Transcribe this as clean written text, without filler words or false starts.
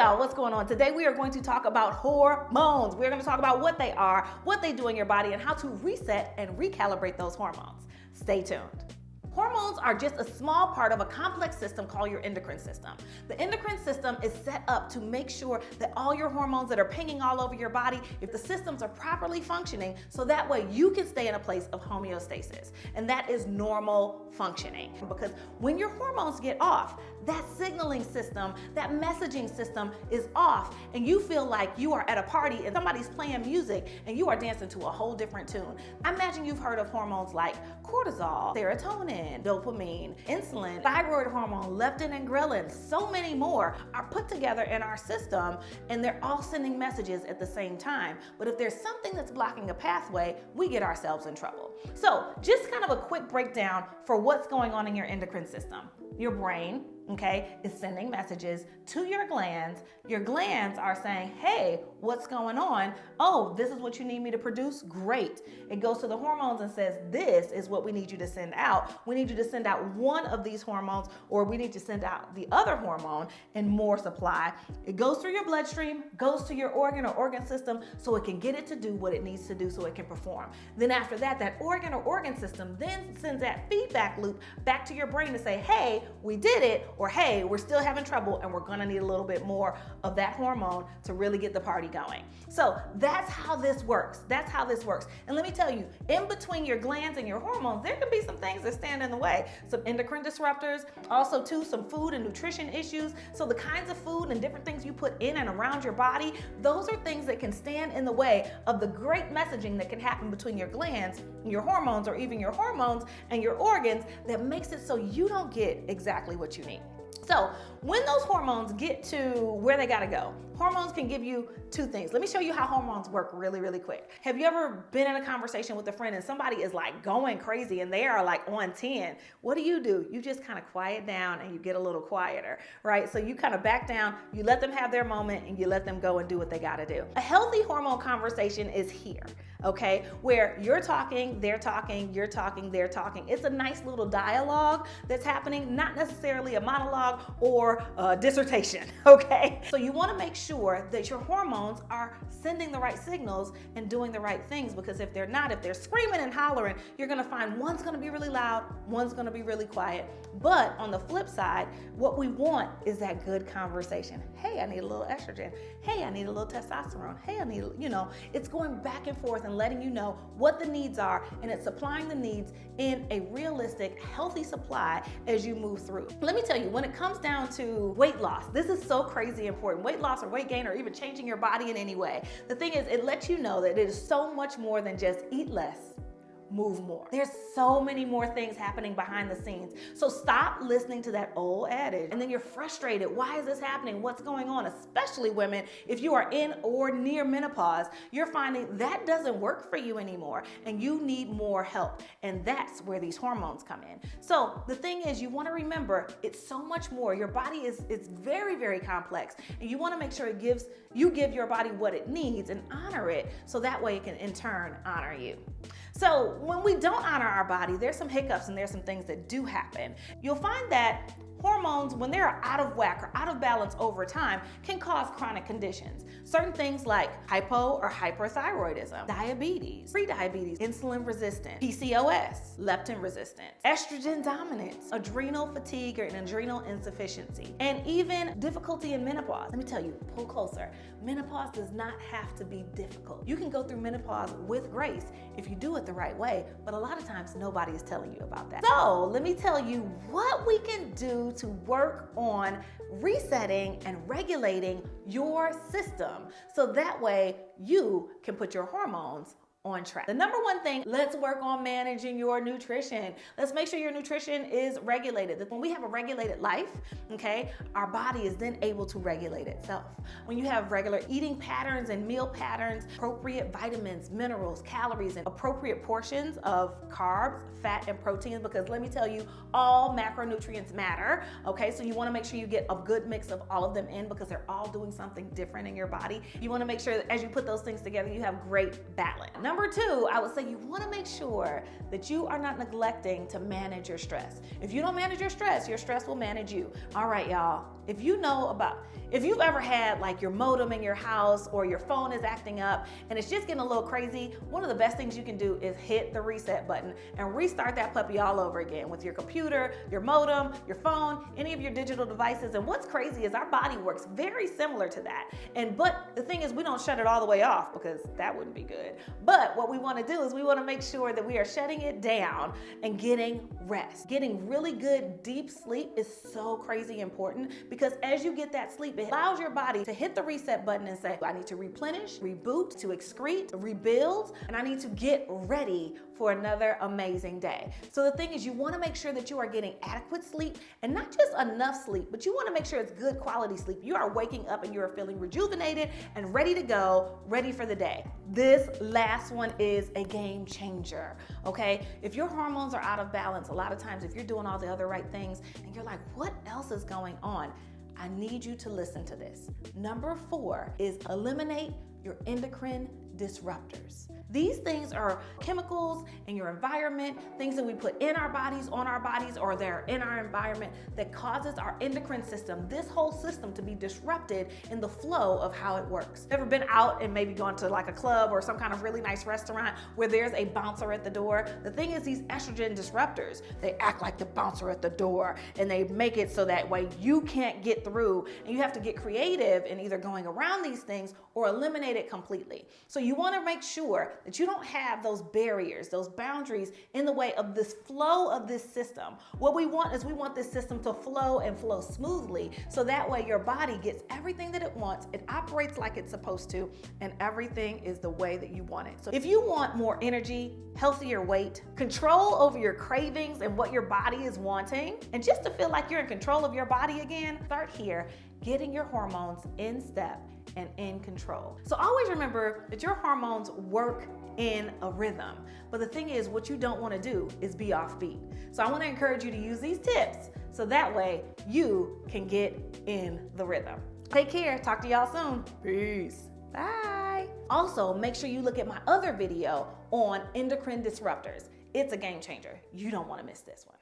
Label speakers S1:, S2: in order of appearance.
S1: y'all, what's going on? Today we are going to talk about hormones. We're going to talk about what they are, what they do in your body, and how to reset and recalibrate those hormones. Stay tuned. Hormones are just a small part of a complex system called your endocrine system. The endocrine system is set up to make sure that all your hormones that are pinging all over your body, if the systems are properly functioning, so that way you can stay in a place of homeostasis. And that is normal functioning. Because when your hormones get off, that signaling system, that messaging system is off, and you feel like you are at a party and somebody's playing music and you are dancing to a whole different tune. I imagine you've heard of hormones like cortisol, serotonin, dopamine, insulin, thyroid hormone, leptin and ghrelin. So many more are put together in our system, and they're all sending messages at the same time. But if there's something that's blocking a pathway, we get ourselves in trouble. So just kind of a quick breakdown for what's going on in your endocrine system. Your brain, okay, is sending messages to your glands. Your glands are saying, hey, what's going on? Oh, this is what you need me to produce? Great. It goes to the hormones and says, this is what we need you to send out. We need you to send out one of these hormones, or we need to send out the other hormone in more supply. It goes through your bloodstream, goes to your organ or organ system so it can get it to do what it needs to do so it can perform. Then after that, that organ or organ system then sends that feedback loop back to your brain to say, hey, we did it, or hey, we're still having trouble and we're gonna need a little bit more of that hormone to really get the party going. So that's how this works. That's how this works. And let me tell you, in between your glands and your hormones, there can be some things that stand in the way. Some endocrine disruptors, also too, some food and nutrition issues. So the kinds of food and different things you put in and around your body, those are things that can stand in the way of the great messaging that can happen between your glands, your hormones, or even your hormones and your organs that makes it so you don't get exactly what you need. So when those hormones get to where they gotta go, hormones can give you two things. Let me show you how hormones work really, really quick. Have you ever been in a conversation with a friend and somebody is like going crazy and they are like on 10? What do? You just kind of quiet down and you get a little quieter, right? So you kind of back down, you let them have their moment, and you let them go and do what they gotta do. A healthy hormone conversation is here, okay? Where you're talking, they're talking, you're talking, they're talking. It's a nice little dialogue that's happening, not necessarily a monologue or a dissertation, okay? So you wanna make sure that your hormones are sending the right signals and doing the right things, because if they're not, if they're screaming and hollering, you're gonna find one's gonna be really loud, one's gonna be really quiet. But on the flip side, what we want is that good conversation. Hey, I need a little estrogen. Hey, I need a little testosterone. Hey, I need, it's going back and forth and letting you know what the needs are, and it's supplying the needs in a realistic, healthy supply as you move through. Let me tell you, when it comes down to weight loss, this is so crazy important. Weight loss or weight gain or even changing your body in any way. The thing is, it lets you know that it is so much more than just eat less, move more. There's so many more things happening behind the scenes. So stop listening to that old adage and then you're frustrated. Why is this happening? What's going on? Especially women, if you are in or near menopause, you're finding that doesn't work for you anymore and you need more help. And that's where these hormones come in. So the thing is, you want to remember it's so much more. Your body it's very, very complex, and you want to make sure you give your body what it needs and honor it, so that way it can in turn honor you. So when we don't honor our body, there's some hiccups and there's some things that do happen. You'll find that hormones, when they're out of whack or out of balance over time, can cause chronic conditions. Certain things like hypo or hyperthyroidism, diabetes, prediabetes, insulin resistant, PCOS, leptin resistance, estrogen dominance, adrenal fatigue or an adrenal insufficiency, and even difficulty in menopause. Let me tell you, pull closer. Menopause does not have to be difficult. You can go through menopause with grace if you do it the right way, but a lot of times nobody is telling you about that. So let me tell you what we can do to work on resetting and regulating your system so that way you can put your hormones on track. The number one thing, let's work on managing your nutrition. Let's make sure your nutrition is regulated. When we have a regulated life, okay, our body is then able to regulate itself. When you have regular eating patterns and meal patterns, appropriate vitamins, minerals, calories, and appropriate portions of carbs, fat, and proteins, because let me tell you, all macronutrients matter, okay? So you wanna make sure you get a good mix of all of them in, because they're all doing something different in your body. You wanna make sure that as you put those things together, you have great balance. Number two, I would say you want to make sure that you are not neglecting to manage your stress. If you don't manage your stress will manage you. All right, y'all. If you've ever had like your modem in your house or your phone is acting up and it's just getting a little crazy, one of the best things you can do is hit the reset button and restart that puppy all over again with your computer, your modem, your phone, any of your digital devices. And what's crazy is our body works very similar to that. But the thing is, we don't shut it all the way off because that wouldn't be good. But what we want to do is we want to make sure that we are shutting it down and getting rest. Getting really good deep sleep is so crazy important, because as you get that sleep, it allows your body to hit the reset button and say, I need to replenish, reboot, to excrete, rebuild, and I need to get ready for another amazing day. So the thing is, you want to make sure that you are getting adequate sleep, and not just enough sleep, but you want to make sure it's good quality sleep. You are waking up and you are feeling rejuvenated and ready to go, ready for the day. This last one is a game changer, okay? If your hormones are out of balance, a lot of times if you're doing all the other right things and you're like, what else is going on? I need you to listen to this. Number 4 is eliminate your endocrine disruptors. These things are chemicals in your environment, things that we put in our bodies, on our bodies, or they're in our environment that causes our endocrine system, this whole system, to be disrupted in the flow of how it works. Ever been out and maybe gone to like a club or some kind of really nice restaurant where there's a bouncer at the door? The thing is, these estrogen disruptors, they act like the bouncer at the door, and they make it so that way you can't get through, and you have to get creative in either going around these things or eliminate it completely. So you want to make sure that you don't have those barriers, those boundaries in the way of this flow of this system. What we want is we want this system to flow and flow smoothly, so that way your body gets everything that it wants, it operates like it's supposed to, and everything is the way that you want it. So if you want more energy, healthier weight, control over your cravings and what your body is wanting, and just to feel like you're in control of your body again, start here, getting your hormones in step and in control. So always remember that your hormones work in a rhythm. But the thing is, what you don't want to do is be offbeat. So I want to encourage you to use these tips so that way you can get in the rhythm. Take care. Talk to y'all soon. Peace. Bye. Also, make sure you look at my other video on endocrine disruptors. It's a game changer. You don't want to miss this one.